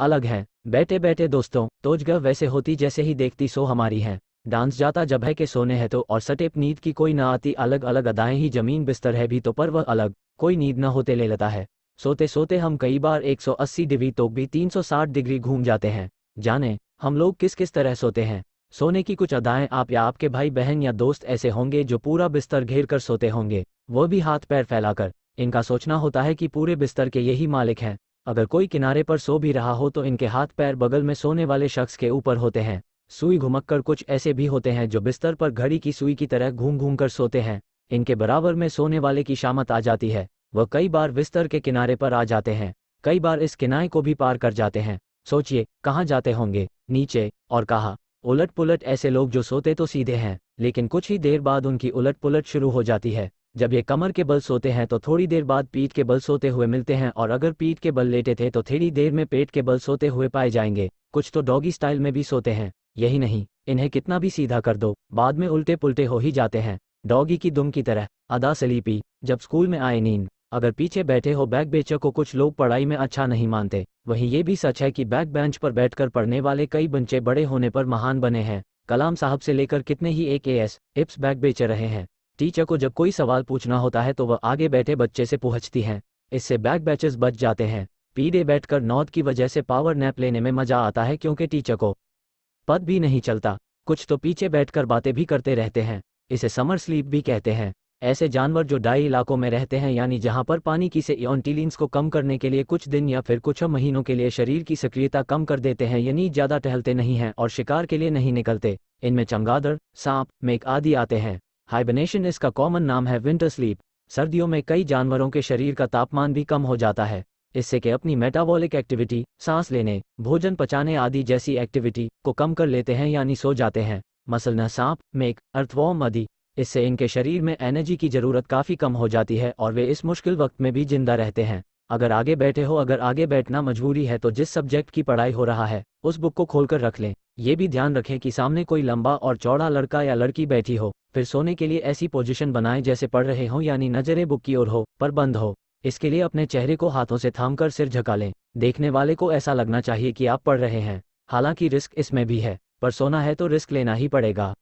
अलग हैं। बैठे बैठे दोस्तों तोजगह वैसे होती जैसे ही देखती सो हमारी हैं। डांस जाता जब है कि सोने है तो, और सटेप नींद की कोई ना आती, अलग अलग अदाएं ही जमीन बिस्तर है भी तो, पर वह अलग कोई नींद न होते ले लेता है। सोते सोते हम कई बार 180 डिग्री तो भी 360 डिग्री घूम जाते हैं। जाने हम लोग किस किस तरह सोते हैं। सोने की कुछ अदाएं आप या आपके भाई बहन या दोस्त ऐसे होंगे जो पूरा बिस्तर घेर कर सोते होंगे, वो भी हाथ पैर फैलाकर। इनका सोचना होता है कि पूरे बिस्तर के यही मालिक हैं। अगर कोई किनारे पर सो भी रहा हो तो इनके हाथ पैर बगल में सोने वाले शख्स के ऊपर होते हैं। सुई घुमक्कर कुछ ऐसे भी होते हैं जो बिस्तर पर घड़ी की सुई की तरह घूम घूम कर सोते हैं। इनके बराबर में सोने वाले की शामत आ जाती है। वह कई बार बिस्तर के किनारे पर आ जाते हैं, कई बार इस किनारे को भी पार कर जाते हैं। सोचिए कहाँ जाते होंगे, नीचे। और कहा उलट पुलट ऐसे लोग जो सोते तो सीधे हैं, लेकिन कुछ ही देर बाद उनकी उलट पुलट शुरू हो जाती है। जब ये कमर के बल सोते हैं तो थोड़ी देर बाद पीठ के बल सोते हुए मिलते हैं, और अगर पीठ के बल लेटे थे तो थोड़ी देर में पेट के बल सोते हुए पाए जाएंगे। कुछ तो डॉगी स्टाइल में भी सोते हैं। यही नहीं, इन्हें कितना भी सीधा कर दो बाद में उल्टे पुल्टे हो ही जाते हैं, डॉगी की दुम की तरह। अदा सलीपी जब स्कूल में आए नींद। अगर पीछे बैठे हो बैक बेंचर को कुछ लोग पढ़ाई में अच्छा नहीं मानते, वहीं ये भी सच है कि बैक बेंच पर बैठकर पढ़ने वाले कई बच्चे बड़े होने पर महान बने हैं। कलाम साहब से लेकर कितने ही AKS IPS बैक बेंचर रहे हैं। टीचर को जब कोई सवाल पूछना होता है तो वह आगे बैठे बच्चे से पूछती हैं। इससे बैक बेंचर्स बच जाते हैं। पीढ़े बैठकर नौद की वजह से पावर नैप लेने में मजा आता है, क्योंकि टीचर को पद भी नहीं चलता। कुछ तो पीछे बैठकर बातें भी करते रहते हैं। इसे समर स्लीप भी कहते हैं। ऐसे जानवर जो ड्राई इलाकों में रहते हैं, यानी जहां पर पानी की से ऑन्टिलिन्स को कम करने के लिए कुछ दिन या फिर कुछ महीनों के लिए शरीर की सक्रियता कम कर देते हैं, यानी ज़्यादा टहलते नहीं हैं और शिकार के लिए नहीं निकलते। इनमें चमगादड़, सांप, मेघ आदि आते हैं। हाइबरनेशन इसका कॉमन नाम है। Winter sleep. सर्दियों में कई जानवरों के शरीर का तापमान भी कम हो जाता है, इससे कि अपनी मेटाबॉलिक एक्टिविटी, सांस लेने, भोजन पचाने आदि जैसी एक्टिविटी को कम कर लेते हैं, यानी सो जाते हैं। मसलन सांप, मेघ, अर्थवॉर्म आदि। इससे इनके शरीर में एनर्जी की ज़रूरत काफ़ी कम हो जाती है और वे इस मुश्किल वक्त में भी जिंदा रहते हैं। अगर आगे बैठे हो, अगर आगे बैठना मजबूरी है तो जिस सब्जेक्ट की पढ़ाई हो रहा है उस बुक को खोलकर रख लें। ये भी ध्यान रखें कि सामने कोई लंबा और चौड़ा लड़का या लड़की बैठी हो। फिर सोने के लिए ऐसी पोजीशन बनाएं जैसे पढ़ रहे हों, यानी नज़रें बुक की ओर हो पर बंद हो। इसके लिए अपने चेहरे को हाथों से थामकर सिर झुका लें। देखने वाले को ऐसा लगना चाहिए कि आप पढ़ रहे हैं। हालांकि रिस्क इसमें भी है, पर सोना है तो रिस्क लेना ही पड़ेगा।